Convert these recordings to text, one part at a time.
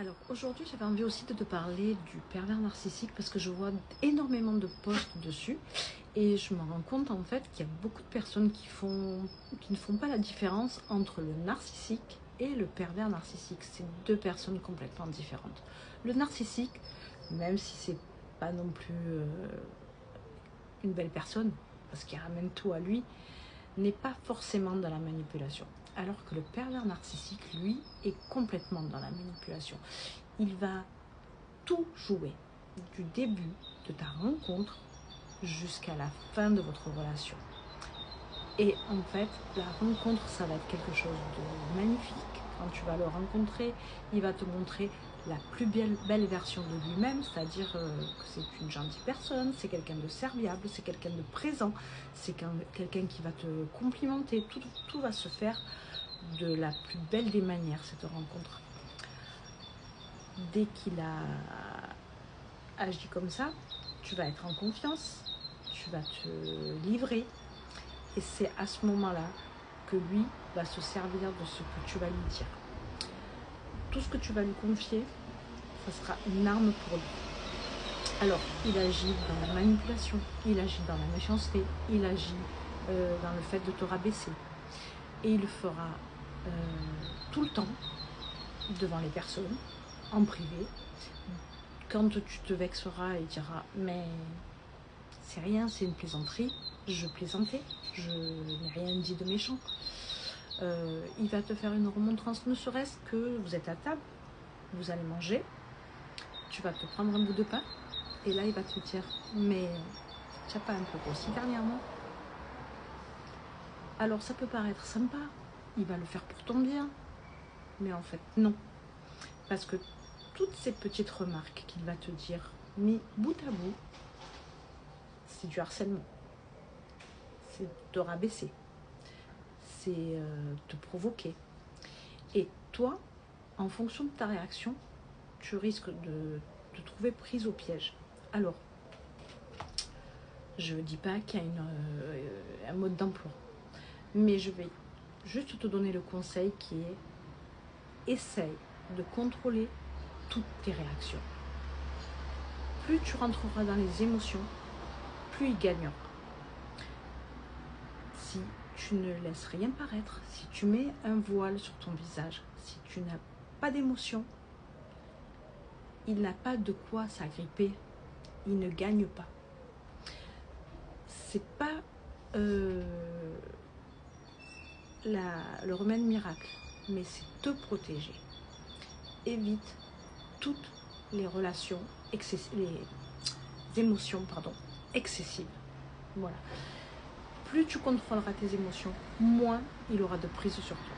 Alors aujourd'hui, j'avais envie aussi de te parler du pervers narcissique parce que je vois énormément de posts dessus et je me rends compte en fait qu'il y a beaucoup de personnes qui ne font pas la différence entre le narcissique et le pervers narcissique. C'est deux personnes complètement différentes. Le narcissique, même si c'est pas non plus une belle personne parce qu'il ramène tout à lui, n'est pas forcément dans la manipulation. Alors que le pervers narcissique, lui, est complètement dans la manipulation. Il va tout jouer, du début de ta rencontre jusqu'à la fin de votre relation. Et en fait, la rencontre, ça va être quelque chose de magnifique. Quand tu vas le rencontrer, il va te montrer la plus belle version de lui-même, c'est-à-dire que c'est une gentille personne, c'est quelqu'un de serviable, c'est quelqu'un de présent, c'est quelqu'un qui va te complimenter, tout va se faire de la plus belle des manières, cette rencontre. Dès qu'il a agi comme ça, tu vas être en confiance, tu vas te livrer, et c'est à ce moment-là que lui va se servir de ce que tu vas lui dire. Tout ce que tu vas lui confier, ça sera une arme pour lui. Alors, il agit dans la manipulation, il agit dans la méchanceté, il agit dans le fait de te rabaisser. Et il le fera tout le temps, devant les personnes, en privé. Quand tu te vexeras et diras « mais c'est rien, c'est une plaisanterie, je plaisantais, je n'ai rien dit de méchant ». Il va te faire une remontrance, ne serait-ce que vous êtes à table, vous allez manger, tu vas te prendre un bout de pain, et là il va te dire « mais tu n'as pas un peu grossi dernièrement ?» Alors ça peut paraître sympa, il va le faire pour ton bien, mais en fait non. Parce que toutes ces petites remarques qu'il va te dire, mis bout à bout, c'est du harcèlement, c'est te rabaisser, c'est te provoquer. Et toi, en fonction de ta réaction, tu risques de te trouver prise au piège. Alors, je ne dis pas qu'il y a un mode d'emploi, mais je vais juste te donner le conseil qui est: essaye de contrôler toutes tes réactions. Plus tu rentreras dans les émotions, plus il gagnera. Si tu ne laisses rien paraître, si tu mets un voile sur ton visage, si tu n'as pas d'émotion, il n'a pas de quoi s'agripper, il ne gagne pas. C'est pas le remède miracle, mais c'est te protéger. Évite toutes les relations, les émotions excessives. Voilà. Plus tu contrôleras tes émotions, moins il aura de prise sur toi.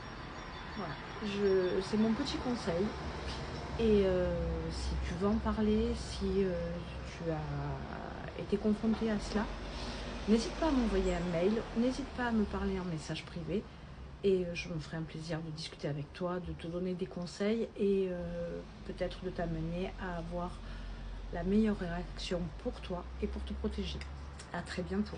Voilà. C'est mon petit conseil. Et si tu veux en parler, si tu as été confronté à cela, n'hésite pas à m'envoyer un mail, n'hésite pas à me parler en message privé. Et je me ferai un plaisir de discuter avec toi, de te donner des conseils et peut-être de t'amener à avoir la meilleure réaction pour toi et pour te protéger. À très bientôt.